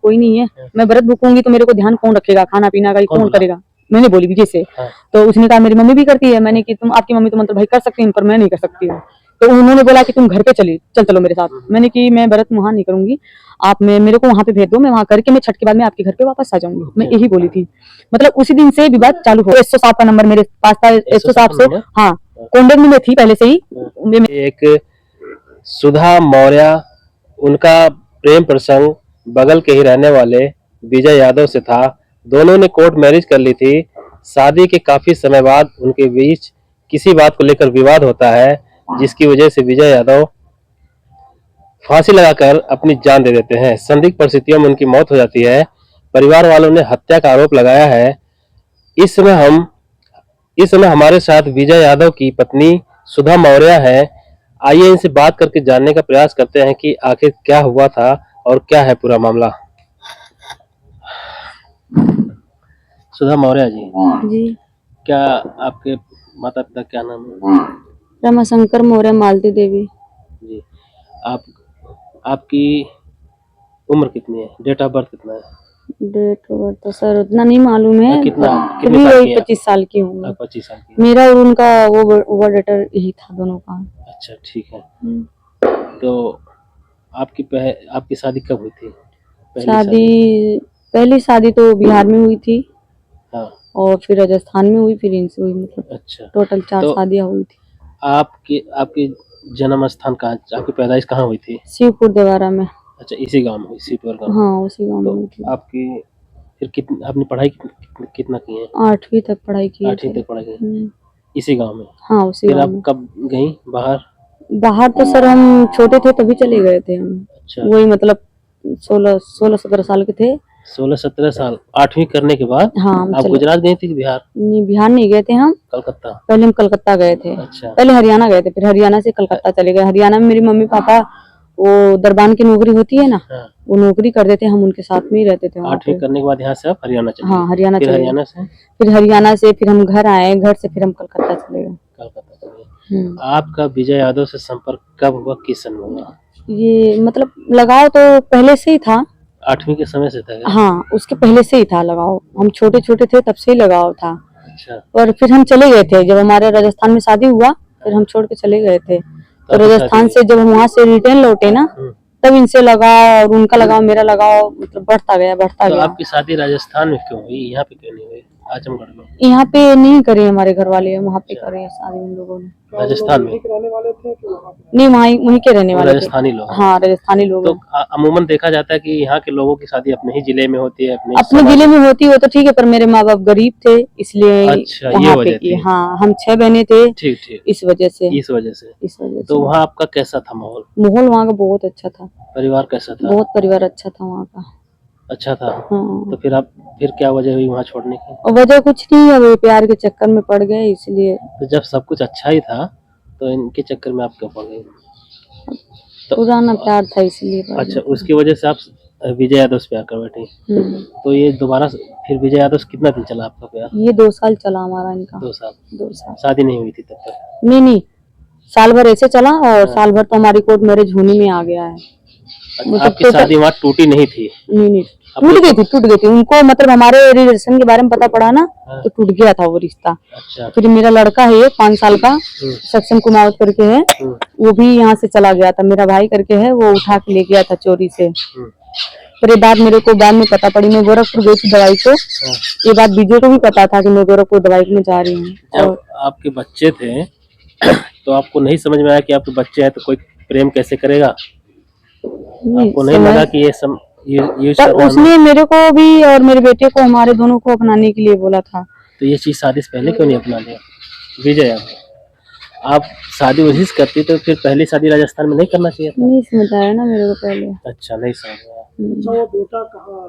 कोई नहीं है, मैं व्रत भूखूंगी तो मेरे को ध्यान कौन रखेगा, खाना पीना का कौन करेगा। मैंने बोली विजय से। तो उसने कहा मेरी मम्मी भी करती है। मैंने कि तुम आपकी मम्मी तो मतलब भाई कर सकती है पर मैं नहीं कर सकती हूँ। तो उन्होंने बोला कि तुम घर पे चलो मेरे साथ। मैंने कि मैं व्रत वहां नहीं करूंगी, आप मेरे को वहां पे भेज दो, मैं वहां करके मैं छठ के बाद में आपके घर पे वापस आ जाऊंगी। मैं यही बोली थी। मतलब उसी दिन से विवाद चालू हो। 107 का नंबर मेरे पास था। 107 से हाँ कॉन्टेक्ट में थी पहले से ही। एक सुधा मौर्य, उनका प्रेम प्रसंग बगल के ही रहने वाले विजय यादव से था। दोनों ने कोर्ट मैरिज कर ली थी। शादी के काफी समय बाद उनके बीच किसी बात को लेकर विवाद होता है, जिसकी वजह से विजय यादव फांसी लगाकर अपनी जान दे देते हैं। संदिग्ध परिस्थितियों में उनकी मौत हो जाती है। परिवार वालों ने हत्या का आरोप लगाया है। इस समय हमारे साथ विजय यादव की पत्नी सुधा मौर्य है। आइए इनसे बात करके जानने का प्रयास करते हैं कि आखिर क्या हुआ था और क्या है पूरा मामला। सुधा मौर्य जी क्या आपके माता पिता क्या नाम है? रमाशंकर मौर्य, मालती देवी जी। आपकी उम्र कितनी है? डेट ऑफ बर्थ कितना है? डेट ऑफ बर्थ तो सर उतना नहीं मालूम है। कितनी वही 25 साल की हूँ। 25 साल की। मेरा और उनका वो लेटर यही था दोनों का। अच्छा ठीक है। तो आपकी शादी कब हुई थी? पहली शादी तो बिहार में हुई थी। हाँ। और फिर राजस्थान में हुई, फिर इनसे हुई। मतलब अच्छा टोटल 4 शादियां हुई थी। आपकी जन्म स्थान कहाँ, आपकी पैदाइश कहाँ हुई थी? शिवपुर देवारा में। अच्छा इसी गांव में हुई, शिवपुर गांव। हाँ उसी गांव में हुई थी। आपकी फिर आपने पढ़ाई कितना की है? 8वीं तक पढ़ाई की है। 8वीं तक पढ़ाई की इसी गांव में? हाँ उसी गांव में। फिर आप कब गई बाहर तो सर हम छोटे थे तभी चले गए थे हम। अच्छा। वही मतलब 16-17 साल के थे। 16-17 साल 8वीं करने के बाद हाँ आप गुजरात गए थे कि बिहार? नहीं, बिहार नहीं गए थे हम। कलकत्ता। पहले हम कलकत्ता गए थे। अच्छा। पहले हरियाणा गए थे, फिर हरियाणा से कलकत्ता चले गए। हरियाणा में मेरी मम्मी पापा वो दरबान की नौकरी होती है ना। हाँ। वो नौकरी करते थे, हम उनके साथ में ही रहते थे। 8वीं करने के बाद यहाँ से आप हरियाणा चले? हाँ हरियाणा चले। फिर हरियाणा से फिर हम घर आए, घर से फिर हम कलकत्ता चले गए। आपका विजय यादव से संपर्क कब हुआ, किस सन में हुआ? ये मतलब लगाव तो पहले से ही था। 8वीं के समय से था क्या? हाँ उसके पहले से ही था लगाव। हम छोटे छोटे थे तब से ही लगाव था। अच्छा। और फिर हम चले गए थे जब हमारे राजस्थान में शादी हुआ, फिर हम छोड़ के चले गए थे। तो राजस्थान से जब हम वहाँ से रिटर्न लौटे ना, तब इनसे लगाव और उनका लगाव मेरा लगाव मतलब बढ़ता गया। आपकी शादी राजस्थान में क्यों हुई, यहाँ पे क्यों नहीं हुई आजमगढ़ में? यहाँ पे नहीं करे हमारे घर वाले, वहाँ पे करे शादी उन लोगों ने। राजस्थान में रहने वाले थे कि नहीं, वहीं के रहने वाले राजस्थानी लोग? हाँ राजस्थानी लोग। तो अमूमन देखा जाता है कि यहाँ के लोगों की शादी अपने ही जिले में होती है। अपने जिले में होती है तो ठीक है, पर मेरे माँ बाप गरीब थे इसलिए अच्छा, ये वजह थी। हाँ हम 6 बहनें थे। ठीक। इस वजह से। तो वहाँ आपका कैसा था माहौल? वहाँ का बहुत अच्छा था। परिवार कैसा था? बहुत परिवार अच्छा था वहाँ का। अच्छा था। हाँ। तो फिर क्या वजह हुई वहाँ छोड़ने की? वजह कुछ नहीं, अब प्यार के चक्कर में पड़ गए इसलिए। तो जब सब कुछ अच्छा ही था तो इनके चक्कर में आप क्यों पड़ गई? तो पुराना प्यार था इसलिए। अच्छा, उसकी वजह से आप विजय यादव से प्यार कर बैठी। तो ये दोबारा फिर विजय यादव से कितना दिन चला आपका प्यार? ये 2 साल चला हमारा इनका। 2 साल। शादी नहीं हुई थी तब तक? नहीं, साल भर ऐसे चला और साल भर तो हमारी कोर्ट मैरिज होने में आ गया है। आपकी शादी वहाँ टूटी नहीं थी? नहीं, टूट गई थी। उनको मतलब हमारे रिलेशन के बारे में पता पड़ा ना, तो टूट गया था वो रिश्ता। अच्छा। फिर मेरा लड़का है 5 साल का, सक्षम कुमावत करके है, वो भी यहाँ से चला गया था। मेरा भाई करके है, वो उठा के ले गया था चोरी से। फिर ये बात मेरे को बाद में पता पड़ी। मैं गोरखपुर गई थी दवाई को। ये बात विजय को भी पता था कि मैं गोरखपुर दवाई में जा रही हूँ। जब आपके बच्चे थे तो आपको नहीं समझ में आया कि आपके बच्चे हैं तो कोई प्रेम कैसे करेगा? आपको नहीं लगा कि ये उसने मेरे को भी और मेरे बेटे को, हमारे दोनों को अपनाने के लिए बोला था। तो ये चीज शादी से पहले क्यों नहीं अपना लिया विजय? आप शादी वही से करती तो फिर पहली शादी राजस्थान में नहीं करना चाहिए था? नहीं समझ आया ना मेरे को पहले। अच्छा, नहीं समझ आया। वो बेटा कहाँ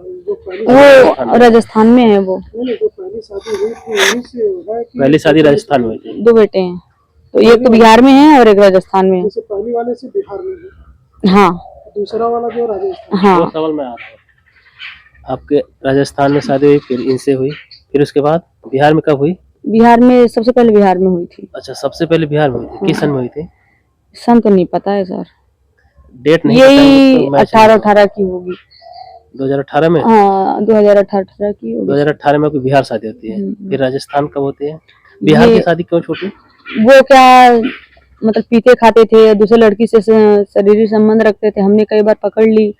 है? वो राजस्थान में है। वो जो पहली शादी हुई थी पहली शादी राजस्थान में हुई थी। 2 बेटे हैं, तो एक तो बिहार में है और एक राजस्थान में है। पहली वाले से बिहार में है। हाँ। दूसरा वाला जो राजस्थान। हाँ। वो सवाल में आ रहा है। आपके राजस्थान में शादी हुई, फिर इनसे हुई, फिर उसके बाद बिहार में कब हुई? बिहार में सबसे पहले बिहार में हुई थी। अच्छा, सबसे पहले बिहार में हुई थी। किस सन में हुई थी? सन तो नहीं पता है सर, डेट नहीं यही 18 की होगी। 2018 में? हाँ 2018 की होगी। 2018 में कोई बिहार शादी होती है, फिर राजस्थान कब होती है? बिहार की शादी क्यों छूटी? वो क्या मतलब पीते खाते थे, दूसरे लड़की से शारीरिक संबंध रखते थे, हमने कई बार पकड़ ली।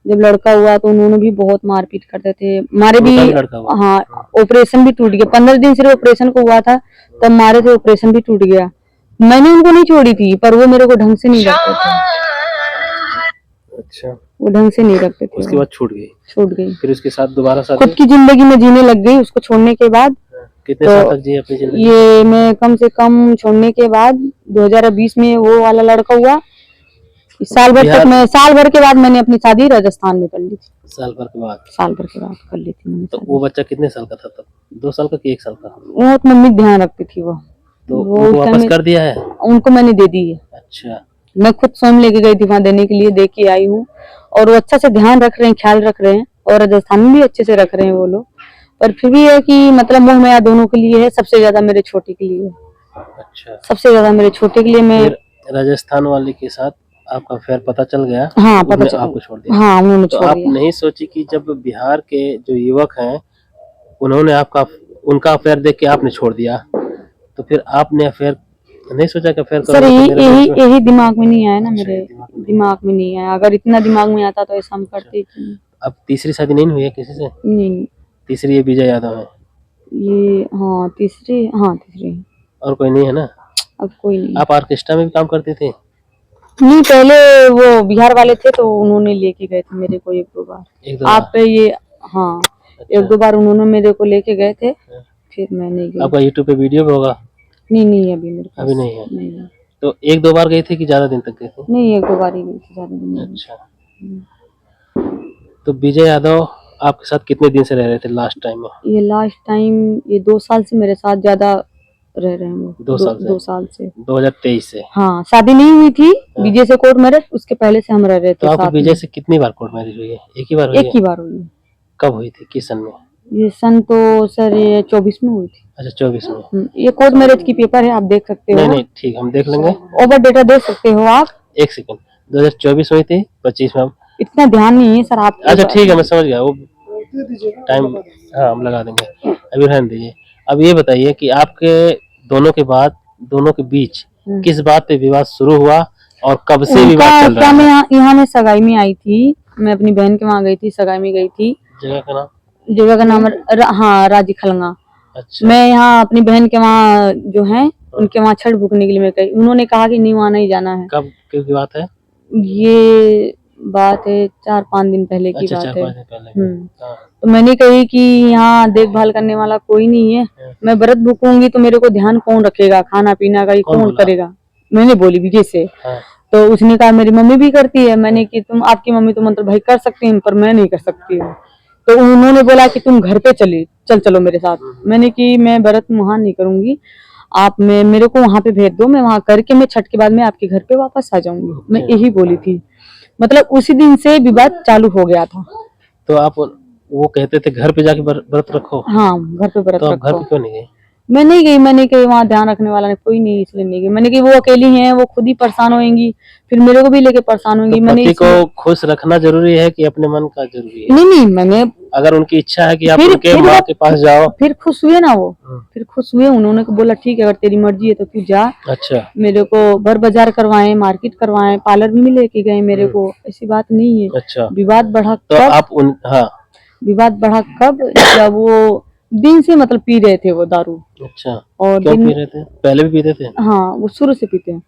जब लड़का हुआ तो उन्होंने भी बहुत मारपीट करते थे, मारे भी। लड़का हुआ? हाँ ऑपरेशन भी टूट गया, 15 दिन सिर्फ ऑपरेशन को हुआ था, तब मारे थे, ऑपरेशन भी टूट गया। मैंने उनको नहीं छोड़ी थी, पर वो मेरे को ढंग से नहीं रखते थे। अच्छा, वो ढंग से नहीं रखते थे। उसके बाद छूट गई। फिर उसके साथ दोबारा शादी? खुद की जिंदगी में जीने लग गई उसको छोड़ने के बाद। कितने साल तक जी अपनी जिंदगी? ये मैं कम से कम छोड़ने के बाद 2020 में वो वाला लड़का हुआ। साल भर के बाद मैंने अपनी शादी राजस्थान में कर ली थी। साल भर के बाद कर ली थी मैंने। तो वो बच्चा कितने साल का था तब? 2 साल का कि 1 साल का? वो तो मम्मी ध्यान रखती थी वो। तो उनको वापस कर दिया है? उनको मैंने दे दी है। अच्छा, मैं खुद स्वयं लेके गई थी वहाँ देने के लिए, दे के आई हूँ। और वो अच्छा से ध्यान रख रहे हैं, ख्याल रख रहे हैं, और राजस्थान में भी अच्छे से रख रहे हैं वो लोग। पर फिर भी है कि मतलब मोह माया दोनों के लिए है, सबसे ज्यादा मेरे छोटे के लिए। अच्छा, सबसे ज्यादा मेरे छोटे के लिए। मैं राजस्थान वाले के साथ आपका अफेयर पता चल गया? हाँ पता चला, आपको छोड़ दिया? हाँ उन्होंने तो छोड़ आप दिया। नहीं सोची कि जब बिहार के जो युवक हैं उन्होंने उनका अफेयर देख के आपने छोड़ दिया, तो फिर आपने अफेयर नहीं सोचा कि अफेयर सर यही दिमाग में नहीं आया ना, मेरे दिमाग में नहीं आया। अगर इतना दिमाग में आता तो ऐसा हम करते ही। अब तीसरी शादी नहीं हुई है किसी से? नहीं। तीसरी ये विजय यादव है? ये हाँ तीसरी। और कोई नहीं है ना? अब कोई नहीं। आप ऑर्केस्ट्रा में भी काम करते थे? नहीं, पहले वो बिहार वाले थे तो उन्होंने लेके गए थे मेरे को 1-2 बार। आप पे ये हाँ 1-2 बार उन्होंने मेरे को लेके गए थे, फिर मैं नहीं गई। आपका यूट्यूब पे वीडियो भी होगा? नहीं अभी मेरे पास अभी नहीं है। नहीं। तो 1-2 बार गई थी कि ज्यादा दिन तक गई थी? नहीं 1-2 बार ही गई थी, ज्यादा दिन नहीं। अच्छा, तो विजय यादव आपके साथ कितने दिन से रह रहे थे लास्ट टाइम में? ये लास्ट टाइम ये 2 साल से मेरे साथ ज्यादा रह रहे हैं वो। 2 साल से 2023 से? हाँ शादी नहीं हुई थी विजय से कोर्ट मैरिज, उसके पहले से हम रह रहे थे। तो आपको विजय से कितनी बार कोर्ट मैरिज हुई है? एक ही बार हुई है? एक ही बार हुई है। कब हुई थी, किस सन में? ये सन तो सर ये 24 में हुई थी। अच्छा 24 में। ये कोर्ट मैरिज की पेपर है, आप देख सकते हो। नहीं ठीक, हम देख लेंगे। ओवर डेटा देख सकते हो आप। 1 सेकंड, 2024 हुई थी, 25 में। इतना ध्यान नहीं है सर आप। अच्छा ठीक है, मैं समझ गया। वो टाइम हाँ हम लगा देंगे, अभी रहने दीजिए। अब ये बताइए कि आपके दोनों के बीच किस बात पे विवाद शुरू हुआ और कब से विवाद चल रहा है? मैं यहाँ मैं सगाई में आई थी, मैं अपनी बहन के वहाँ गई थी, सगाई में गई थी। जगह का नाम हाँ राजी खलंगा। अच्छा। मैं यहाँ अपनी बहन के वहाँ जो है उनके वहाँ छठ भूखने के लिए मैं गई। उन्होंने कहा कि नहीं वहाँ नहीं जाना है। कब की बात है ये? बात है 4-5 दिन पहले की बात है। 4-5 दिन पहले। तो मैंने कही कि यहाँ देखभाल करने वाला कोई नहीं है, मैं व्रत भूखूंगी तो मेरे को ध्यान कौन रखेगा, खाना पीना का कौन करेगा। मैंने बोली विजय से। तो उसने कहा मेरी मम्मी भी करती है। मैंने कि आपकी मम्मी तो मतलब भाई कर सकती है, पर मैं नहीं कर सकती हूँ। तो उन्होंने बोला कि तुम घर पे चलो मेरे साथ। मैंने कि मैं व्रत वहां नहीं करूंगी, आप मेरे को वहां पे भेज दो, मैं वहां करके मैं छठ के बाद में आपके घर पे वापस आ जाऊंगी। मैं यही बोली थी। मतलब उसी दिन से विवाद चालू हो गया था। तो आप वो कहते थे घर पे जाके व्रत रखो? हाँ घर पे व्रत रखो। घर पे क्यों नहीं गई? मैं नहीं गई, मैंने कही वहाँ ध्यान रखने वाला कोई नहीं, इसलिए नहीं गई। मैंने कही वो अकेली हैं, वो खुद ही परेशान होंगी, फिर मेरे को भी लेके परेशान होंगी। मैंने पति को खुश रखना जरूरी है कि अपने मन का जरूरी है? नहीं मैंने अगर उनकी इच्छा है कि आप उनके माँ के पास जाओ, फिर खुश हुए ना वो। फिर खुश हुए, उन्होंने बोला ठीक है अगर तेरी मर्जी है तो तू जा। अच्छा। मेरे को बर बाजार करवाएं, मार्केट करवाएं, पार्लर भी लेके गए मेरे को, ऐसी बात नहीं है। अच्छा। विवाद बढ़ा तो आप विवाद बढ़ा कब? जब वो दिन से मतलब पी रहे थे वो दारू। अच्छा। और क्यों पी रहे थे? पहले भी पीते थे? हाँ वो शुरू से पीते हैं।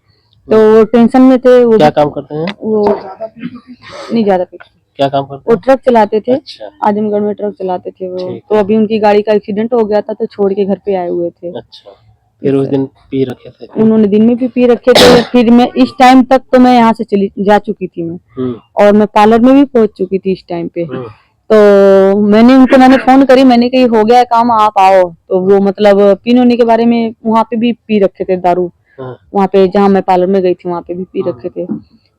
तो वो टेंशन में थे। वो क्या काम करते हैं? वो नहीं ज्यादा पीते। क्या काम करते हैं? वो ट्रक चलाते थे। अच्छा। आजमगढ़ में ट्रक चलाते थे वो। तो अभी उनकी गाड़ी का एक्सीडेंट हो गया था तो छोड़ के घर पे आए हुए थे। अच्छा। फिर उस दिन पी रखे थे? उन्होंने दिन में भी पी रखे थे। फिर मैं इस टाइम तक तो मैं यहाँ से जा चुकी थी मैं, और मैं पार्लर में भी पहुंच चुकी थी इस टाइम पे। तो मैंने फोन करी, मैंने कही हो गया काम आप आओ। तो वो मतलब पीने होने के बारे में वहाँ पे भी पी रखे थे दारू। वहाँ पे जहाँ मैं पार्लर में गई थी वहाँ पे भी पी रखे थे।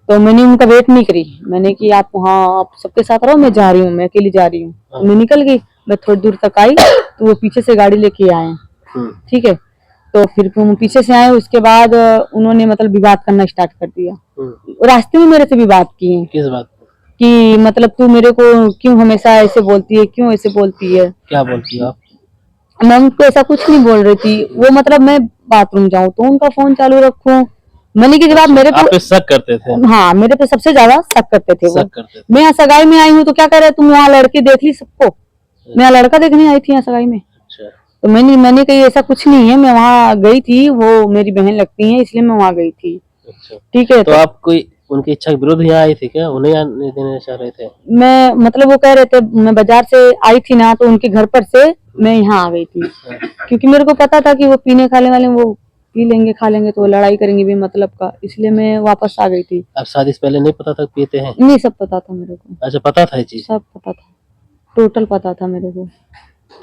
तो मैंने उनका वेट नहीं करी, मैंने कि आप वहाँ आप सबके साथ रहो, मैं जा रही हूँ, मैं अकेली जा रही हूँ। तो मैं निकल गई। मैं थोड़ी दूर तक आई तो वो पीछे से गाड़ी लेके आए। ठीक है, तो फिर वो पीछे से आए। उसके बाद उन्होंने मतलब विवाद करना स्टार्ट कर दिया। रास्ते में मेरे से विवाद किए। किस बात? कि मतलब तू मेरे को क्यों हमेशा ऐसे बोलती है, क्यों ऐसे बोलती है। क्या बोलती हो आप? मैं उनको ऐसा कुछ नहीं बोल रही थी। वो मतलब मैं बाथरूम जाऊं तो उनका फोन चालू रखूं। मैंने की जवाब मेरे आप को, पे शक करते थे? हाँ मेरे पे सबसे ज्यादा शक करते थे वो। शक करते थे। मैं यहाँ सगाई में आई हूँ तो क्या करे, तुम वहाँ लड़की देख ली सबको। मैं यहाँ लड़का देखने आई थी यहाँ सगाई में। अच्छा। तो मैंने कही ऐसा कुछ नहीं है, मैं वहाँ गई थी, वो मेरी बहन लगती है इसलिए मैं वहाँ गई थी। अच्छा। ठीक है। तो आप कोई उनकी इच्छा के विरुद्ध यहाँ आई थी क्या? उन्हें आने देना चाह रहे थे? मैं मतलब वो कह रहे थे, मैं बाजार से आई थी ना तो उनके घर पर से मैं यहाँ आ गई थी, क्योंकि मेरे को पता था कि वो पीने खाने वाले वो पी लेंगे खा लेंगे तो लड़ाई करेंगे भी मतलब का, इसलिए मैं वापस आ गई थी। अब शादी से पहले नहीं पता था पीते हैं? नहीं, सब पता था मेरे को। अच्छा, पता था ये चीज? सब पता था, टोटल पता था मेरे को।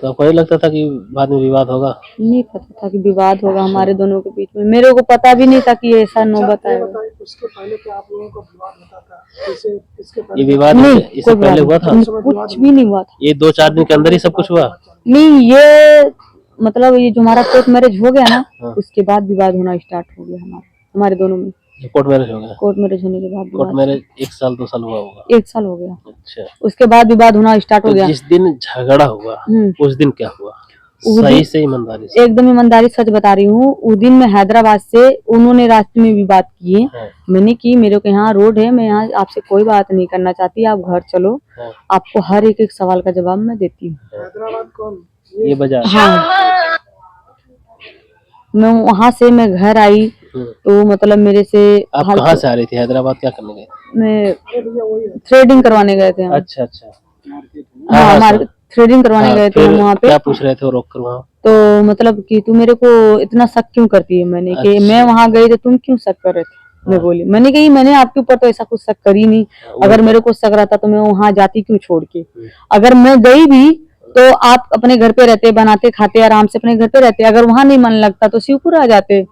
तो आपको नहीं लगता था कि बाद में विवाद होगा? नहीं पता था कि विवाद होगा हमारे दोनों के बीच में। मेरे को पता भी नहीं था कि ऐसा नौबत ये आएगा। बताइए, उसके पहले क्या आप लोगों का विवाद होता था? जैसे इसके ये पहले विवाद नहीं, इससे कोई पहले हुआ था? कुछ भी नहीं हुआ था। ये 2-4 दिन के अंदर ही सब कुछ हुआ? नहीं, ये मतलब ये जो हमारा कोर्ट मैरिज हो गया ना, हाँ। उसके बाद विवाद होना स्टार्ट हो गया हमारे दोनों में। कोर्ट मैरिज हो गया? कोर्ट मैरिज होने के बाद कोर्ट विवाद, मैरिज 1 साल 2 साल हुआ होगा? 1 साल हो गया। अच्छा। उसके बाद विवाद होना स्टार्ट हो तो गया। जिस दिन झगड़ा हुआ उस दिन क्या हुआ? उस सही दिन- से ईमानदारी से? एकदम ईमानदारी सच बता रही हूँ। उस दिन मैं हैदराबाद से, उन्होंने रास्ते में भी बात की है। हाँ। मैंने की मेरे को यहाँ रोड है, मैं यहाँ आपसे कोई बात नहीं करना चाहती, आप घर चलो, हाँ। आपको हर एक एक सवाल का जवाब मैं देती हूँ। हैदराबाद कौन? ये बाजार? हाँ, मैं वहाँ से मैं घर आई तो मतलब मेरे से आप कहाँ से आ रही थी? हैदराबाद क्या करने गए? मैं थ्रेडिंग करवाने गए थे हम। अच्छा अच्छा। हाँ, मार्केट थ्रेडिंग करवाने गए थे फिर वहाँ पे। क्या पूछ रहे थे वो रोक कर वहाँ? तो मतलब कि तू मेरे को इतना शक क्यों करती है। मैंने कि अच्छा। मैं वहाँ गई तो तुम क्यों शक कर रहे थे। मैं बोली, मैंने कही मैंने आपके ऊपर तो ऐसा कुछ शक करी नहीं। अगर मेरे को शक रहता तो मैं वहाँ जाती क्यों छोड़ के। अगर मैं गई भी तो आप अपने घर पे रहते, बनाते खाते आराम से अपने घर पे रहते। अगर वहाँ नहीं मन लगता तो शिवपुर आ जाते।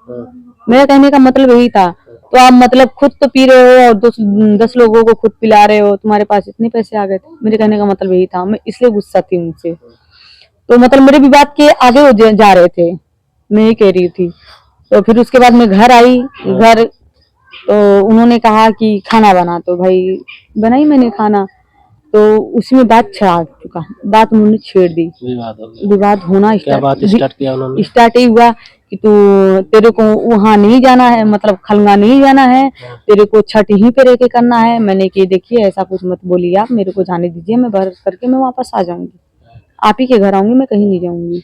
मेरा कहने का मतलब यही था। तो आप मतलब खुद तो पी रहे हो और 10 लोगों को खुद पिला रहे हो, तुम्हारे पास इतने पैसे आ गए थे। मेरे कहने का मतलब यही था, मैं इसलिए गुस्सा थी उनसे। तो मतलब मेरे विवाद के आगे वो जा रहे थे, मैं ये कह रही थी। तो फिर उसके बाद मैं घर आई। घर तो उन्होंने कहा कि खाना बना, तो भाई बनाई मैंने खाना। तो उसमें बात छा चुका, बात उन्होंने छेड़ दी, विवाद हो गया? विवाद होना क्या बात स्टार्ट किया उन्होंने? स्टार्ट ही हुआ कि तू तेरे को वहाँ नहीं जाना है, मतलब खलंगा नहीं जाना है, तेरे को छठ ही पे रह के करना है। मैंने कि देखिए ऐसा कुछ मत बोलिए आप, मेरे को जाने दीजिए, मैं बरस करके मैं वापस आ जाऊंगी, आप ही के घर आऊंगी, मैं कहीं नहीं जाऊंगी,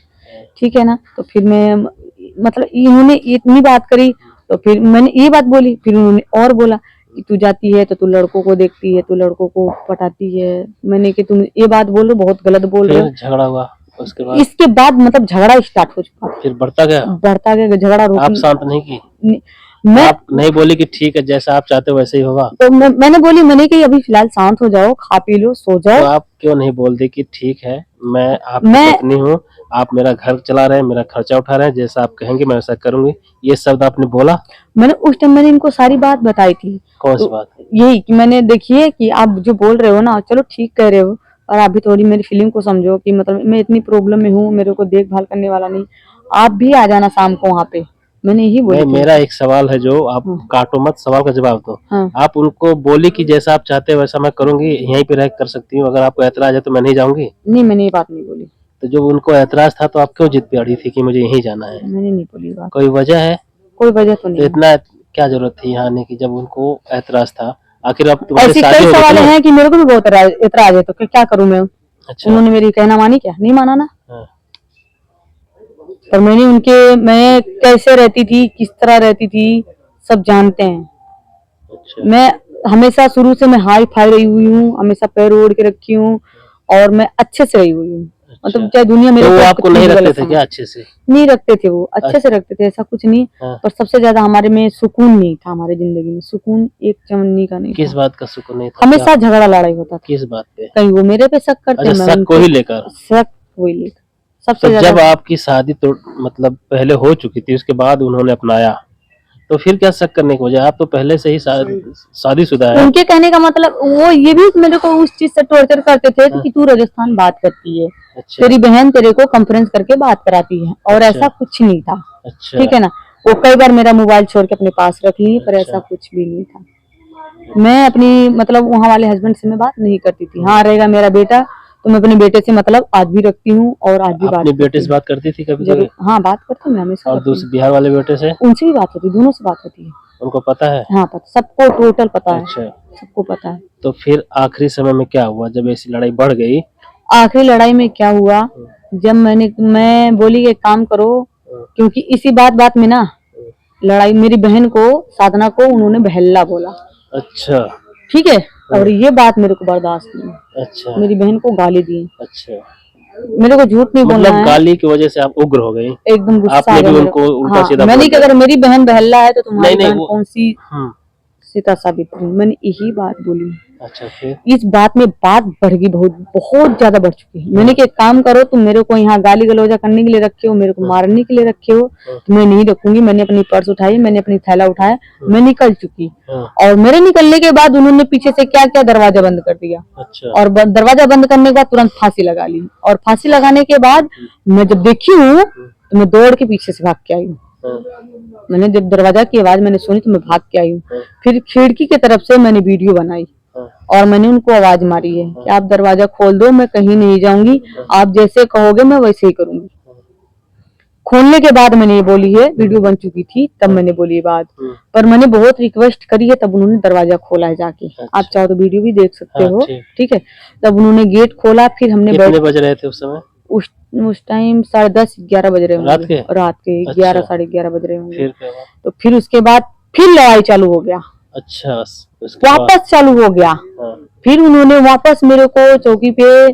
ठीक है ना। तो फिर मैं मतलब इन्होंने इतनी बात करी तो फिर मैंने ये बात बोली। फिर उन्होंने और बोला कि तू जाती है तो तू लड़कों को देखती है, तू लड़कों को पटाती है। मैंने कि तुम ये बात बोल रहे हो, बहुत गलत बोल रहे हो। फिर झगड़ा हुआ उसके बाद? इसके बाद मतलब झगड़ा स्टार्ट हो चुका, फिर बढ़ता गया झगड़ा आप शांत नहीं की? मैं आप नहीं बोली कि ठीक है जैसा आप चाहते हो वैसे ही होगा? तो मैंने बोली, मैंने कि अभी फिलहाल शांत हो जाओ, खा पी लो, सो जाओ। तो आप क्यों नहीं बोल दी कि ठीक है मैं आपकी पत्नी हूँ, आप मेरा घर चला रहे हैं, मेरा खर्चा उठा रहे हैं, जैसा आप कहेंगे मैं वैसा करूंगी? ये शब्द आपने बोला? मैंने उस टाइम मैंने इनको सारी बात बताई थी। कौन सी बात? यही कि मैंने देखिए कि आप जो बोल रहे हो ना, चलो ठीक कह रहे हो, और आप भी थोड़ी मेरी फीलिंग को समझो कि मतलब मैं इतनी प्रॉब्लम में हूँ, मेरे को देखभाल करने वाला नहीं, आप भी आ जाना शाम को वहाँ पे। मैंने यही बोला। मेरा एक सवाल है जो आप काटो मत, सवाल का जवाब दो। आप उनको बोली कि जैसा आप चाहते हैं वैसा मैं करूंगी, यहीं पे रह कर सकती हूँ, अगर आपको ऐतराज है तो मैं नहीं जाऊंगी? नहीं, मैंने ये बात नहीं बोली। तो जब उनको ऐतराज था तो आप क्यों जिद पे अड़ी थी कि मुझे यहीं जाना है? मैंने नहीं बोली बात। कोई वजह है? कोई वजह तो तो नहीं। इतना क्या जरूरत थी यहाँ आने की जब उनको ऐतराज था? आखिर अब तुम्हारी ऐसी शादी कई हो सवाल गई हैं कि मेरे को भी बहुत एतराज है, तो क्या करूं मैं। अच्छा। उन्होंने मेरी कहना मानी क्या? नहीं माना ना। हाँ। और मैं कैसे रहती थी, किस तरह रहती थी, सब जानते हैं। अच्छा। मैं हमेशा शुरू से मैं हाई फाई रही हुई हूँ, हमेशा पैर ओढ़ के रखी हूँ, और मैं अच्छे से रही हुई हूँ। मतलब चाहे दुनिया मेरे तो को आपको नहीं रखते थे क्या अच्छे से? नहीं रखते थे, वो अच्छे से रखते थे, ऐसा कुछ नहीं। पर सबसे ज्यादा हमारे में सुकून नहीं था, हमारे जिंदगी में सुकून एक चमनी का नहीं। किस बात का सुकून नहीं था? हमेशा झगड़ा लड़ाई होता था। किस बात पे? कहीं वो मेरे पे शक करते, अच्छा, शक को ही लेकर? शक को ही लेकर सबसे तो ज्यादा। जब आपकी शादी तो मतलब पहले हो चुकी थी, उसके बाद उन्होंने अपनाया, तो फिर क्या शक करने की वजह? आप तो पहले से ही शादीशुदा है। उनके कहने का मतलब वो ये भी मेरे को उस चीज से टॉर्चर करते थे कि तू राजस्थान बात करती है। अच्छा। तेरी बहन तेरे को कॉन्फ्रेंस करके बात कराती है, और अच्छा। ऐसा कुछ नहीं था। अच्छा। ठीक है ना। वो कई बार मेरा मोबाइल छोड़ के अपने पास रख ली, पर ऐसा कुछ भी नहीं था। मैं अपनी मतलब वहाँ वाले हस्बैंड से मैं बात नहीं करती थी। हाँ रहेगा मेरा बेटा तो मैं अपने बेटे से मतलब आज भी रखती हूँ और आज भी बात अपने बेटे करती से हूँ। बात करती थी कभी जरूर कभी? हाँ बात करती हूँ मैं हमेशा और करती दूसरे बिहार वाले बेटे से? हूँ। उनसे भी बात होती है, दोनों से बात होती है। उनको पता है? हाँ पता, सबको टोटल पता है, अच्छा, सबको पता है। तो फिर आखिरी समय में क्या हुआ जब ऐसी लड़ाई बढ़ गई? आखिरी लड़ाई में क्या हुआ, जब मैं बोली एक काम करो, क्योंकि इसी बात में ना लड़ाई, मेरी बहन को साधना को उन्होंने बहल्ला बोला। अच्छा। ठीक है, और ये बात मेरे को बर्दाश्त नहीं। अच्छा। मेरी बहन को गाली दी। अच्छा, मेरे को झूठ नहीं बोलना मतलब है, गाली की वजह से आप उग्र हो गई? एकदम गुस्सा आ आपने गया भी मेरे उनको को। उल्टा हाँ सीधा मैंने बोल कि दिया? अगर मेरी बहन बहल्ला है तो तुम्हारी नहीं, बहन वो कौन सी हम्म, सीता सावित्री, मैंने यही बात बोली। अच्छा फिर? इस बात में बात बढ़ गई, बहुत ज्यादा बढ़ चुकी है। मैंने कि एक काम करो, तुम मेरे को यहाँ गाली गलौजा करने के लिए रखे हो, मेरे को मारने के लिए रखे हो, तो मैं नहीं रखूंगी। मैंने अपनी पर्स उठाई, मैंने अपनी थैला उठाया, मैं निकल चुकी। और मेरे निकलने के बाद उन्होंने पीछे से क्या क्या दरवाजा बंद कर दिया। अच्छा। और दरवाजा बंद करने के बाद तुरंत फांसी लगा ली। और फांसी लगाने के बाद मैं जब देखी हूँ तो मैं दौड़ के पीछे से भाग के आई हूँ। मैंने जब दरवाजा की आवाज मैंने सुनी तो मैं भाग के आई हूँ। फिर खिड़की की तरफ से मैंने वीडियो बनाई और मैंने उनको आवाज मारी है कि आप दरवाजा खोल दो, मैं कहीं नहीं जाऊंगी, आप जैसे कहोगे मैं वैसे ही करूंगी। खोलने के बाद मैंने ये बोली है, वीडियो बन चुकी थी तब मैंने बोली ये बात, पर मैंने बहुत रिक्वेस्ट करी है तब उन्होंने दरवाजा खोला है जाके। आप चाहो तो वीडियो भी देख सकते हो। ठीक है, तब उन्होंने गेट खोला, फिर हमने कितने बज रहे थे उस समय? उस टाइम 10:30-11 बज रहे रात होंगे, के? रात के अच्छा। 11-11:30 बज रहे होंगे। फिर क्या हुआ? तो फिर उसके बाद फिर लड़ाई चालू हो गया। अच्छा, उसके बाद? वापस चालू हो गया। हाँ। फिर उन्होंने वापस मेरे को चौकी पे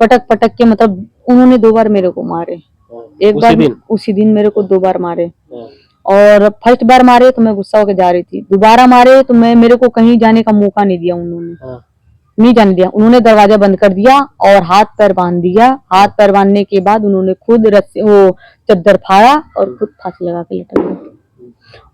पटक पटक के, मतलब उन्होंने 2 बार मेरे को मारे। एक उसी बार दिन? उसी दिन मेरे को 2 बार मारे। हाँ। और फर्स्ट बार मारे तो मैं गुस्सा होकर जा रही थी, दोबारा मारे तो मेरे को कहीं जाने का मौका नहीं दिया उन्होंने। हाँ। नहीं जाने दिया, उन्होंने दरवाजा बंद कर दिया और हाथ पैर बांध दिया। हाथ पैर बांधने के बाद उन्होंने खुद रस्सी वो चद्दर फाड़ा और खुद फांसी लगा के लटक गए।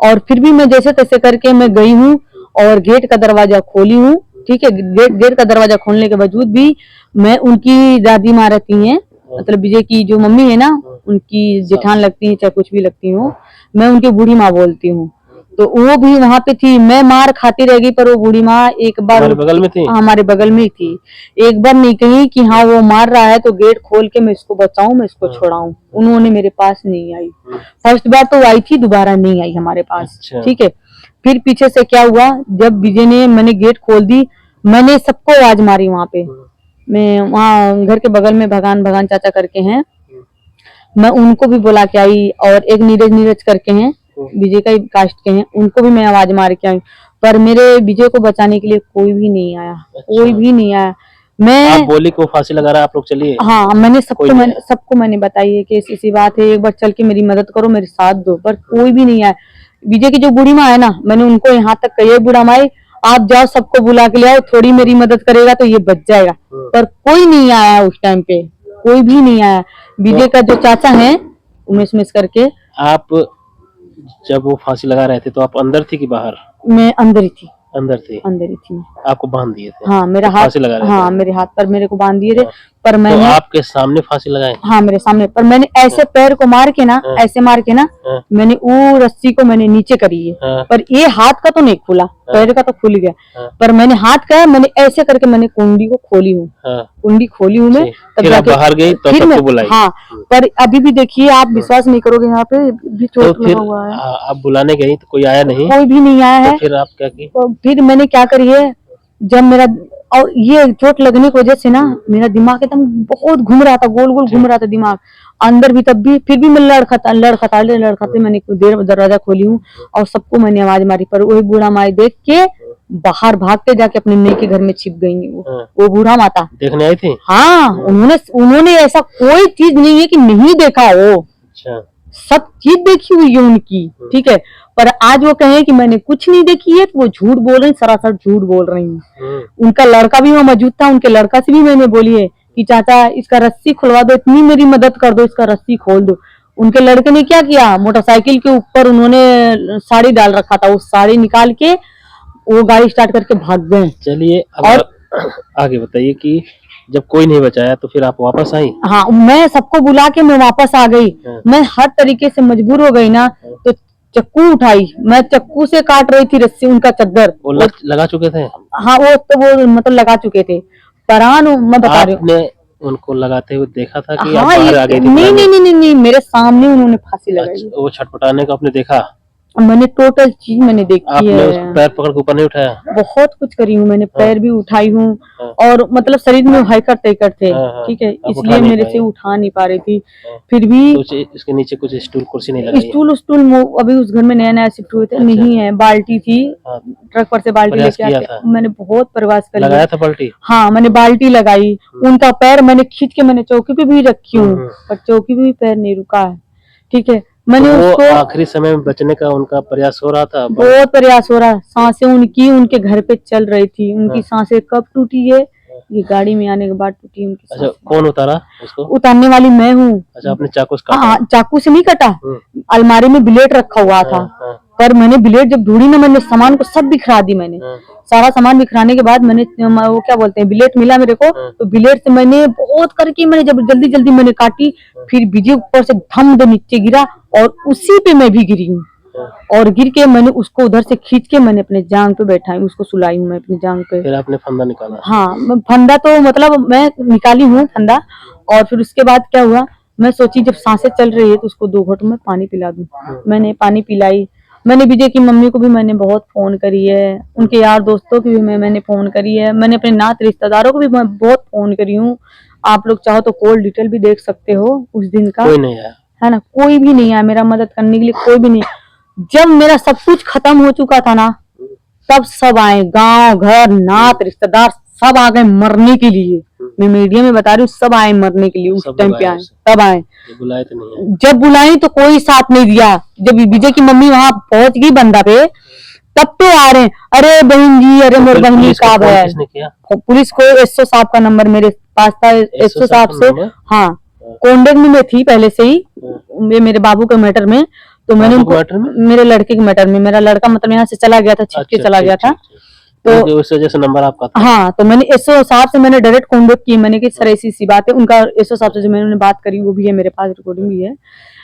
और फिर भी मैं जैसे तैसे करके मैं गई हूँ और गेट का दरवाजा खोली हूँ। ठीक है, गेट का दरवाजा खोलने के बावजूद भी मैं उनकी दादी माँ रहती हैं, मतलब विजय की जो मम्मी है ना, उनकी जेठान लगती है, चाहे कुछ भी लगती हो, मैं उनकी बूढ़ी माँ बोलती हूँ, तो वो भी वहां पे थी। मैं मार खाती रह गई पर वो बूढ़ी माँ एक बार हमारे बगल में थी? हमारे बगल में ही थी। एक बार नहीं कही कि हाँ वो मार रहा है तो गेट खोल के मैं इसको बचाऊं, मैं इसको छुड़ाऊं। उन्होंने मेरे पास नहीं आई। फर्स्ट बार तो आई थी, दोबारा नहीं आई हमारे पास। अच्छा। ठीक है, फिर पीछे से क्या हुआ, जब विजय ने मैंने गेट खोल दी, मैंने सबको आवाज मारी वहां पे। मैं वहाँ घर के बगल में भगान चाचा करके हैं, मैं उनको भी बुला के आई। और एक नीरज करके हैं, विजय का कास्ट के हैं, उनको भी मैं आवाज मार के आई। पर मेरे विजय को बचाने के लिए कोई भी नहीं आया। अच्छा। कोई भी नहीं आया। मैं आप बोली को फांसी लगा रहा है, आप लोग चलिए। हाँ मैंने सबको मैंने बताई है कि ऐसी बात है, एक बार चल के मेरी मदद करो, मेरे साथ दो, पर कोई भी नहीं आया। विजय की जो बूढ़ी माँ है ना, मैंने उनको यहाँ तक कही, बूढ़ा माई आप जाओ सबको बुला के ले आओ, थोड़ी मेरी मदद करेगा तो ये बच जाएगा। पर कोई नहीं आया उस टाइम पे, कोई भी नहीं आया। विजय का जो चाचा है उमेश करके। आप जब वो फांसी लगा रहे थे तो आप अंदर थी कि बाहर? मैं अंदर ही थी। अंदर थी? अंदर ही थी। आपको बांध दिए थे? हाँ मेरा तो हाथ, फांसी लगा रहे हाँ थे? मेरे हाथ पर मेरे को बांध दिए थे। हाँ। पर मैंने तो आपके सामने फांसी लगाई? हाँ मेरे सामने, पर मैंने ऐसे पैर को मार के ना, ऐसे मार के ना, मैंने वो रस्सी को मैंने नीचे करी है। पर ये हाथ का तो नहीं खुला, पैर का तो खुल गया। पर मैंने हाथ का मैंने ऐसे करके मैंने कुंडी को खोली हूँ। कुंडी खोली हूँ मैं, तब फिर आप जाके बाहर गई तो फिर सबको मैं बुलाई? हाँ, पर अभी भी देखिए आप विश्वास नहीं करोगे, यहाँ पे भी तो चोट फिर लगा हुआ है। आप बुलाने गई तो कोई आया नहीं? कोई भी नहीं आया है। तो फिर आप क्या की? तो फिर मैंने क्या करी है, जब मेरा और ये चोट लगने की वजह से ना मेरा दिमाग एकदम बहुत घूम रहा था, गोल गोल घूम रहा था दिमाग अंदर भी। तब भी फिर भी मैं लड़खड़ाते मैंने कुछ देर दरवाजा खोली हूँ और सबको मैंने आवाज मारी, पर वही बूढ़ा माई देख के बाहर भाग के जाके अपने नई के घर में छिप गई। वो बूढ़ा माता देखने आई थी? हाँ, उन्होंने ऐसा कोई चीज नहीं है कि नहीं देखा, वो अच्छा। सब चीज देखी हुई है उनकी। ठीक है, पर आज वो कहे कि मैंने कुछ नहीं देखी है तो वो झूठ बोल रही, सरासर झूठ बोल रही है। उनका लड़का भी वहाँ मौजूद था, उनके लड़का से भी मैंने बोली है कि चाचा इसका रस्सी खुलवा दो, इतनी मेरी मदद कर दो, इसका रस्सी खोल दो। उनके लड़के ने क्या किया, मोटरसाइकिल के ऊपर उन्होंने साड़ी डाल रखा था, वो साड़ी निकाल के वो गाड़ी स्टार्ट करके भाग गए। चलिए और आगे बताइए कि जब कोई नहीं बचाया तो फिर आप वापस आई? हाँ मैं सबको बुला के मैं वापस आ गई। मैं हर तरीके से मजबूर हो गई ना, तो चक्कू उठाई, मैं चक्कू से काट रही थी रस्सी उनका चद्दर। वो लगा चुके थे? हाँ वो तो वो मतलब लगा चुके थे। परान मैं बता रही हूँ। आपने उनको लगाते हुए देखा था कि आप हाँ बाहर आ गई थी? नहीं नहीं नहीं नहीं नहीं, मेरे सामने उन्होंने फांसी लगाई। अच्छा, वो छटपटाने को आपने देखा? मैंने टोटल चीज मैंने देखी आपने है। उसको पैर पकड़ के ऊपर नहीं उठाया? बहुत कुछ करी हूँ मैंने, पैर भी उठाई हूँ हाँ। और मतलब शरीर में हैकर तैकर थे। हाँ, हाँ। ठीक है, आप उठा इसलिए नहीं मेरे पाए? से उठा नहीं पा रही थी। हाँ। फिर भी तो इसके नीचे कुछ स्टूल कुर्सी नहीं लगाई? स्टूल स्टूल अभी उस घर में नया नया शिफ्ट हुए थे, अच्छा। नहीं है। बाल्टी थी, हाँ। ट्रक पर से बाल्टी प्रयास लेके किया आते, था? मैंने बहुत प्रयास कर लगाया लिया। था बाल्टी? हाँ मैंने बाल्टी लगाई, उनका पैर मैंने खींच के मैंने चौकी पे भी रखी हूँ, पर चौकी पे भी पैर नहीं रुका है। ठीक है, मैंने तो वो उसको आखिरी समय में बचने का उनका प्रयास हो रहा था? बहुत प्रयास हो रहा, सांसें उनकी उनके घर पे चल रही थी। उनकी सांसें कब टूटी है, ये गाड़ी में आने के बाद टूटी उनकी अच्छा, सांसें। कौन उतारा उसको? उतारने वाली मैं हूँ। अच्छा, आपने चाकू से काटा? हाँ चाकू से नहीं कटा, अलमारी में ब्लेड रखा हुआ था, हाँ। पर मैंने ब्लेड जब ढूंढी ना, मैंने सामान को सब बिखरा दी। मैंने सारा सामान बिखराने के बाद मैंने वो क्या बोलते हैं, ब्लेड मिला मेरे को, तो ब्लेड से मैंने बहुत करके मैंने जब जल्दी जल्दी मैंने काटी, फिर विजय ऊपर से धम दे नीचे गिरा और उसी पे मैं भी गिरी हूँ। और गिर के मैंने उसको उधर से खींच के मैंने अपने जांग पे बैठाई, उसको सुलाई हूँ मैं अपनी जांग पे। फिर आपने फंदा निकाला? हाँ फंदा तो मतलब मैं निकाली हूँ फंदा। और फिर उसके बाद क्या हुआ, मैं सोची जब सांसें चल रही है तो उसको 2 घोट में पानी पिला दूं। मैंने पानी पिलाई। मैंने विजय की मम्मी को भी मैंने बहुत फोन करी है, उनके यार दोस्तों की भी मैंने फोन करी है, मैंने अपने नात रिश्तेदारों को भी मैं बहुत फोन करी हूँ। आप लोग चाहो तो कॉल डिटेल भी देख सकते हो उस दिन का। कोई नहीं आया? है ना, कोई भी नहीं आया मेरा मदद करने के लिए, कोई भी नहीं। जब मेरा सब कुछ खत्म हो चुका था ना, तब सब आए, गांव घर नात रिश्तेदार सब आ गए मरने के लिए। मैं मीडिया में बता रही हूँ, सब आए मरने के लिए उस टाइम पे आए, तब आए। बुलाए तो नहीं है? जब बुलाई तो कोई साथ नहीं दिया। जब विजय की मम्मी वहां पहुंच गई बंदा पे, तब तो आ रहे हैं, अरे बहन जी, अरे मेरे बहन का है। पुलिस को एसओ साहब का नंबर मेरे पास था, एसओ साहब से। हाँ कॉन्टेक्ट में मैं थी पहले से ही, मेरे बाबू के मैटर में। तो मैंने उनको, मेरे लड़के के मैटर में, मेरा लड़का मतलब यहाँ से चला गया था, छिप के चला गया था, तो उस वजह से नंबर आपका था? हाँ, तो मैंने एसओ साहब से मैंने डायरेक्ट कॉन्टेक्ट की, मैंने कि सर ऐसी सी बात है। उनका एसओ साहब से जो मैंने बात करी वो भी है मेरे पास, रिकॉर्डिंग भी है।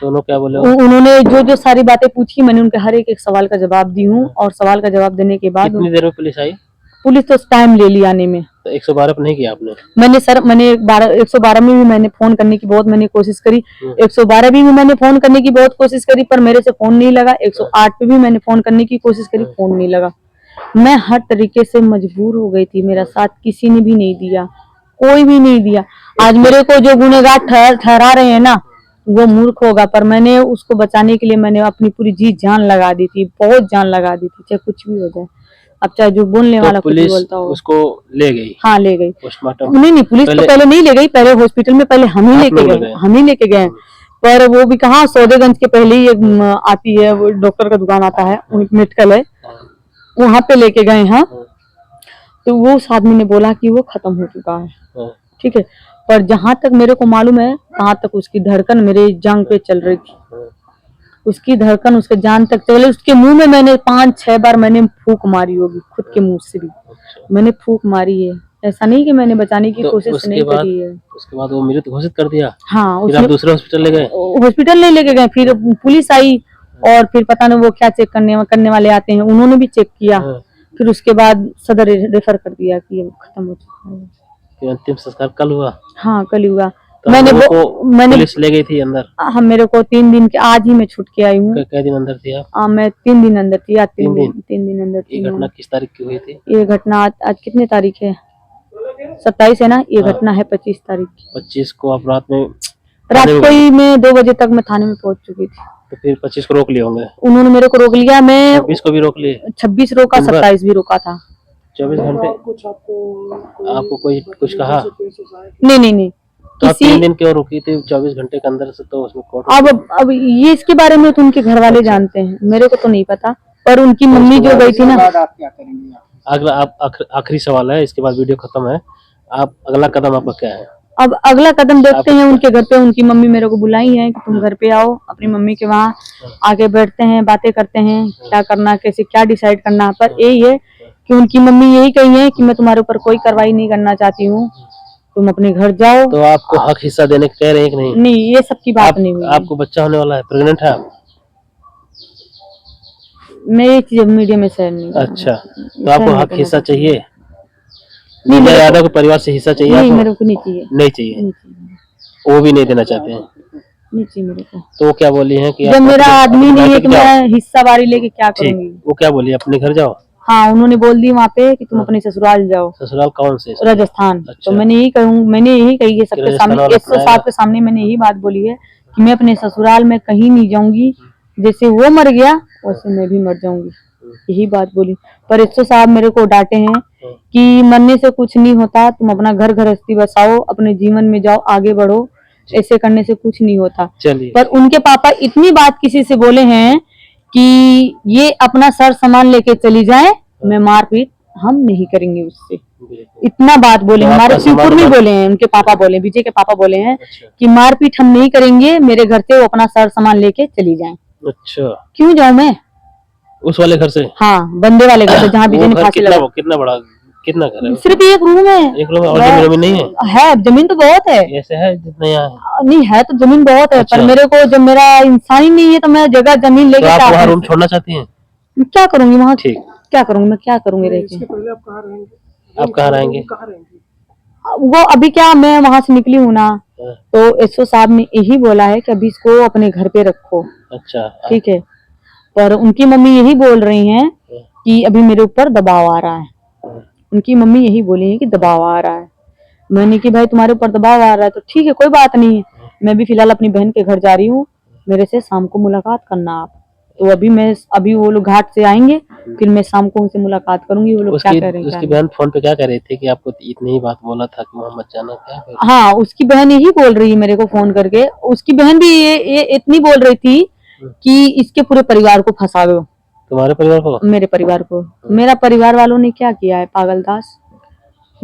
तो उन्होंने क्या बोले? उन्होंने जो जो सारी बातें पूछी, मैंने उनके हर एक सवाल का जवाब दी हूँ। और सवाल का जवाब देने के बाद कितनी देर में पुलिस आई? पुलिस तो टाइम ले लिया आने में। तो 112 पर नहीं किया आपने? मैंने सर, मैंने 112 में भी मैंने फोन करने की बहुत मैंने कोशिश करी, 112 भी मैंने फोन करने की बहुत कोशिश करी, पर मेरे से फोन नहीं लगा। 108 पे भी मैंने फोन करने की कोशिश करी, फोन नहीं लगा। मैं हर तरीके से मजबूर हो गई थी, मेरा साथ किसी ने भी नहीं दिया, कोई भी नहीं दिया। आज मेरे को जो गुनहगार ठहरा रहे हैं ना, वो मूर्ख होगा, पर मैंने उसको बचाने के लिए मैंने अपनी पूरी जी जान लगा दी थी, बहुत जान लगा दी थी, चाहे कुछ भी हो जाए। अब चाहे जो बोलने वाला कुछ भी बोलता हो। उसको ले गई? हाँ ले गई। पोस्टमार्टम? नहीं पुलिस तो पहले नहीं ले गई, पहले हॉस्पिटल में पहले हम ही लेके गए। पर वो भी कहाँ, सौदेगंज के पहले ही आती है, वो डॉक्टर का दुकान आता है, मेडिकल है, वहां पे लेके गए हैं। तो वो उस आदमी ने बोला कि वो खत्म हो चुका है। ठीक है, पर जहां तक मेरे को मालूम है, वहां तक उसकी धड़कन मेरे जांग पे चल रही थी, उसकी धड़कन उसके जान तक चले। उसके मुंह में मैंने 5-6 बार मैंने फूंक मारी होगी, खुद के मुंह से भी मैंने फूंक मारी है। ऐसा नहीं कि मैंने बचाने की कोशिश नहीं करी है। उसके बाद वो मृत घोषित कर दिया? हाँ, फिर आप दूसरे हॉस्पिटल ले गए? हॉस्पिटल नहीं लेके गए, फिर पुलिस आई और फिर पता नहीं वो क्या चेक करने वाले आते हैं, उन्होंने भी चेक किया। फिर उसके बाद सदर रेफर कर दिया कि ये खत्म हो चुका है। अंतिम संस्कार कल हुआ? हाँ कल हुआ। तो मैंने पुलिस ले गई थी अंदर? हाँ, मेरे को 3 दिन के, आज ही मैं छूट के आई हूँ। क्या दिन अंदर थी आप? मैं 3 दिन अंदर थी, आज 3 दिन अंदर थी। ये घटना किस तारीख की हुई थी? ये घटना आज कितनी तारीख है, 27 है ना, ये घटना है 25 तारीख की। 25 को आप रात को ही मैं 2 बजे तक मैं थाने में पहुंच चुकी थी। तो फिर 25 को रोक लिए होंगे? उन्होंने मेरे को रोक लिया, मैं 26 को भी रोक लिए? 26 रोका, 27 भी रोका था। 24 घंटे? कुछ आपको कोई कुछ कहा? नहीं। तो आप 3 दिन क्यों रुकी थी 24 घंटे के अंदर से? तो उसमें कोर्ट अब ये इसके बारे में तो उनके घर वाले जानते हैं, मेरे को तो नहीं पता। पर उनकी मम्मी जो गई थी ना। आप क्या करेंगे? अगला आखिरी सवाल है, इसके बाद वीडियो खत्म है। आप अगला कदम आपका क्या है? अब अगला कदम देखते हैं उनके घर पे। उनकी मम्मी मेरे को बुलाई है कि तुम घर पे आओ, अपनी मम्मी के वहाँ आके बैठते हैं, बातें करते हैं, क्या करना, कैसे क्या डिसाइड करना। पर यही है कि उनकी मम्मी यही कही है कि मैं तुम्हारे ऊपर कोई कार्रवाई नहीं करना चाहती हूँ, तुम अपने घर जाओ। तो आपको हक हिस्सा देने कह रहे हैं कि नहीं? नहीं, ये सब की बात नहीं हुई। आपको बच्चा होने वाला है, प्रेग्नेंट है आप? मैं ये चीज मीडिया में सहन नहीं करूंगी। अच्छा, तो आपको सहन हक नहीं हिस्सा करना चाहिए? नहीं, विजय मेरे को- यादव के परिवार से हिस्सा चाहिए नहीं, आपको? मेरे को नहीं चाहिए, नहीं चाहिए, नहीं चाहिए, वो भी नहीं देना चाहते हैं। नहीं चाहिए मेरे को। तो वो क्या बोली है कि जब आप मेरा अपने- आदमी अपने नहीं है घर तो जाओ? मैं हिस्सा बारी लेके क्या ठीक, करूंगी। वो क्या बोली, अपने घर जाओ? हाँ, उन्होंने बोल दी वहाँ पे कि तुम अपने ससुराल जाओ, ससुराल कौन से? राजस्थान। अच्छा। तो मैंने यही कही है सबके राजस्थान सामने, वाला 107 के सामने मैंने यही बात बोली है कि मैं अपने ससुराल में कहीं नहीं जाऊंगी, जैसे वो मर गया वैसे मैं भी मर जाऊंगी, यही बात बोली। पर 100 साहब मेरे को डांटे हैं कि मरने से कुछ नहीं होता, तुम अपना घर गृहस्थी बसाओ, अपने जीवन में जाओ, आगे बढ़ो, ऐसे करने से कुछ नहीं होता। चलिए, पर उनके पापा इतनी बात किसी से बोले हैं कि ये अपना सर सामान लेके चली जाए, मैं मारपीट हम नहीं करेंगे उससे, इतना बात बोले। तो हमारे आपका शिवपुर में सामान- बोले हैं, उनके पापा बोले, विजय के पापा बोले हैं अच्छा, कि मारपीट हम नहीं करेंगे, मेरे घर से वो अपना सर सामान लेके चली जाए। अच्छा, क्यों जाऊं मैं? उस वाले घर से? हाँ, बंदे वाले घर से जहाँ वो विजय ने घर फांसी कितना लगा। कितना बड़ा, कितना घर है? सिर्फ एक रूम है, एक रूम है और जमीन वमीन नहीं है? है जमीन तो बहुत है, ऐसे है जितना यहाँ है? नहीं है तो जमीन बहुत है, अच्छा। पर मेरे को जब मेरा इंसान ही नहीं है तो मैं जगह जमीन तो लेके आप क्या वहाँ करूं? रूम छोड़ना चाहती हैं? क्या करूंगी वहाँ? ठीक, क्या करूंगी मैं, क्या करूंगी रह के? इसके पहले आप कहाँ रहेंगे? आप कहाँ रहेंगे? कहाँ रहेंगे? वो अभी क्या, मैं वहां से निकली हूँ ना, हाँ, तो एसओ साहब ने यही बोला है कि अभी इसको अपने घर पे रखो, अच्छा, ठीक है। पर उनकी मम्मी यही बोल रही हैं कि अभी मेरे ऊपर दबाव आ रहा है, उनकी मम्मी यही बोली है कि दबाव आ रहा है। मैंने कि भाई तुम्हारे ऊपर दबाव आ रहा है तो ठीक है, कोई बात नहीं है, मैं भी फिलहाल अपनी बहन के घर जा रही हूँ, मेरे से शाम को मुलाकात करना आप। तो अभी वो लोग घाट से आएंगे, फिर मैं शाम को उनसे मुलाकात करूंगी, वो लोग क्या कह रहे हैं क्या उसकी नहीं। बहन फोन पे क्या कह रही थी कि आपको इतनी ही बात बोला था कि वहाँ मत जाना, क्या कह रही? हाँ, उसकी बहन यही बोल रही है मेरे को फोन करके, उसकी बहन भी ये इतनी बोल रही थी कि इसके पूरे परिवार को फंसा दो, तुम्हारे परिवार को? मेरे परिवार को। मेरा परिवार वालों ने क्या किया है पागलदास,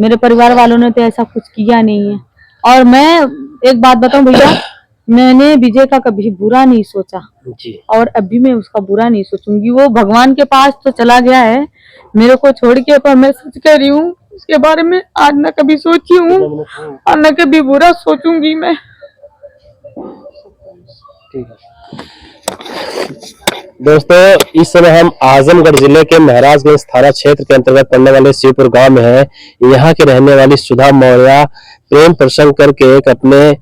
मेरे परिवार वालों ने तो ऐसा कुछ किया नहीं है। और मैं एक बात बताऊं भैया, मैंने विजय का कभी बुरा नहीं सोचा जी, और अभी मैं उसका बुरा नहीं सोचूंगी। वो भगवान के पास तो चला गया है मेरे को छोड़ के, पर मैं सच कह रही हूँ उसके बारे में आज न कभी सोची हूँ और न कभी बुरा सोचूंगी मैं। ठीक है दोस्तों, इस समय हम आजमगढ़ जिले के महाराजगंज थाना क्षेत्र के अंतर्गत पड़ने वाले शिवपुर गांव में हैं। यहाँ के रहने वाली सुधा मौर्य प्रेम प्रसंग करके एक अपने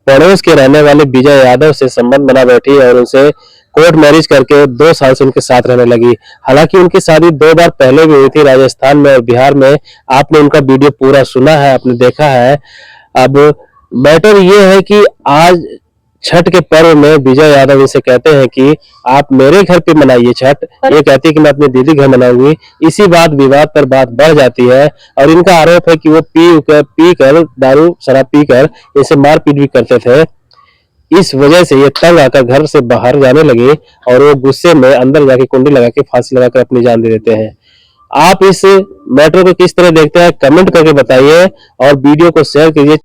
पड़ोस के रहने वाले विजय यादव से संबंध बना बैठी और उनसे कोर्ट मैरिज करके 2 साल से उनके साथ रहने लगी। हालांकि उनकी शादी 2 बार पहले भी हुई थी, राजस्थान में और बिहार में। आपने उनका वीडियो पूरा सुना है, आपने देखा है। अब मैटर ये है कि आज छठ के पर्व में विजय यादव इनसे कहते हैं कि आप मेरे घर पे मनाइए छठ, ये कहती है कि मैं अपने दीदी घर मनाऊंगी। इसी बात विवाद पर बात बढ़ जाती है और इनका आरोप है कि वो पी कर दारू शराब पीकर इसे मारपीट भी करते थे। इस वजह से ये तंग आकर घर से बाहर जाने लगे और वो गुस्से में अंदर जाके कुंडी लगा के फांसी लगाकर अपनी जान दे देते हैं। आप इस मैटर को किस तरह देखते हैं कमेंट करके बताइए और वीडियो को शेयर कीजिए।